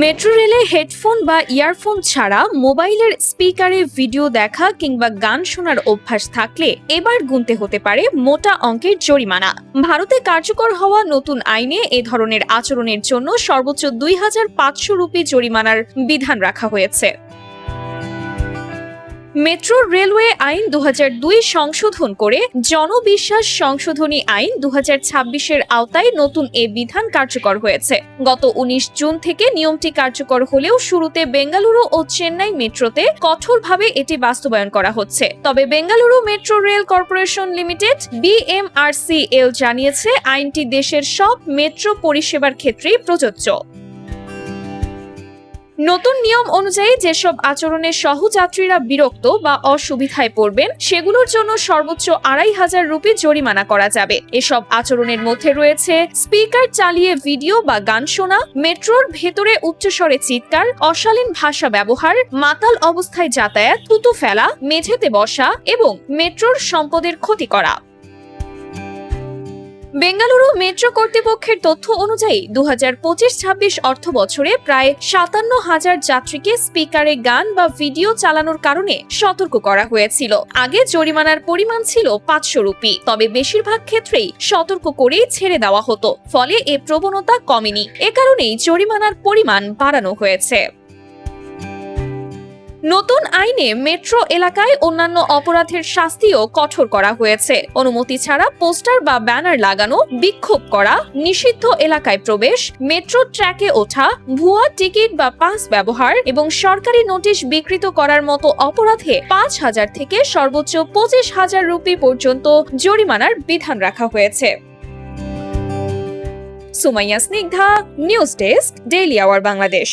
Metro রেলে headphone বা earphone ছাড়া মোবাইলের স্পিকারে ভিডিও দেখা কিংবা গান শোনার অভ্যাস থাকলে এবার গুনতে হতে পারে মোটা অঙ্কের জরিমানা। ভারতে কার্যকর হওয়া নতুন আইনে এ ধরনের আচরণের জন্য সর্বোচ্চ ২,৫০০ রুপি জরিমানার বিধান রাখা হয়েছে। মেট্রো রেলওয়ে আইন ২০০২ সংশোধন করে জনবিশ্বাস সংশোধনী আইন ২০২৬-এর আওতায় নতুন এ বিধান কার্যকর হয়েছে। গত ১৯ জুন থেকে নিয়মটি কার্যকর হলেও শুরুতে বেঙ্গালুরু ও চেন্নাই মেট্রোতে কঠোরভাবে এটি বাস্তবায়ন করা হচ্ছে। তবে Bengaluru metro rail corporation limited BMRCL জানিয়েছে আইনটি দেশের সব মেট্রো পরিষেবার ক্ষেত্রেই প্রযোজ্য। নতুন নিয়ম অনুযায়ী যেসব আচরণে সহযাত্রীরা বিরক্ত বা অসুবিধায় পড়বেন সেগুলোর জন্য সর্বোচ্চ ২,৫০০ রুপি জরিমানা করা যাবে। এসব আচরণের মধ্যে রয়েছে স্পিকার চালিয়ে ভিডিও বা গান শোনা, মেট্রোর ভেতরে উচ্চস্বরে চিৎকার, অশালীন ভাষা ব্যবহার, মাতাল অবস্থায় যাতায়াত, থুতু ফেলা, মেঝেতে বসা এবং মেট্রোর সম্পদের ক্ষতি করা। বেঙ্গালুরু মেট্রো কর্তৃপক্ষের তথ্য অনুযায়ী ২০২৫-২৬ অর্থ বছরে প্রায় ৫৭,০০০ যাত্রীকে স্পিকারে গান বা ভিডিও চালানোর কারণে সতর্ক করা হয়েছিল। আগে জরিমানার পরিমাণ ছিল ৫০০ রুপি, তবে বেশিরভাগ ক্ষেত্রেই সতর্ক করেই ছেড়ে দেওয়া হতো, ফলে এ প্রবণতা কমেনি। এ কারণেই জরিমানার পরিমাণ বাড়ানো হয়েছে। নতুন আইনে মেট্রো এলাকায় অন্যান্য অপরাধের শাস্তিও কঠোর করা হয়েছে। অনুমতি ছাড়া পোস্টার বা ব্যানার লাগানো, বিক্ষোভ করা, নিষিদ্ধ এলাকায় প্রবেশ, মেট্রো ট্র্যাকে ওঠা, ভুয়া টিকিট বা পাস ব্যবহার এবং সরকারি নোটিশ বিকৃত করার মতো অপরাধে ৫,০০০ থেকে সর্বোচ্চ ২৫,০০০ রুপি পর্যন্ত জরিমানার বিধান রাখা হয়েছে। Sumaiya Snigdha, news desk, daily our Bangladesh.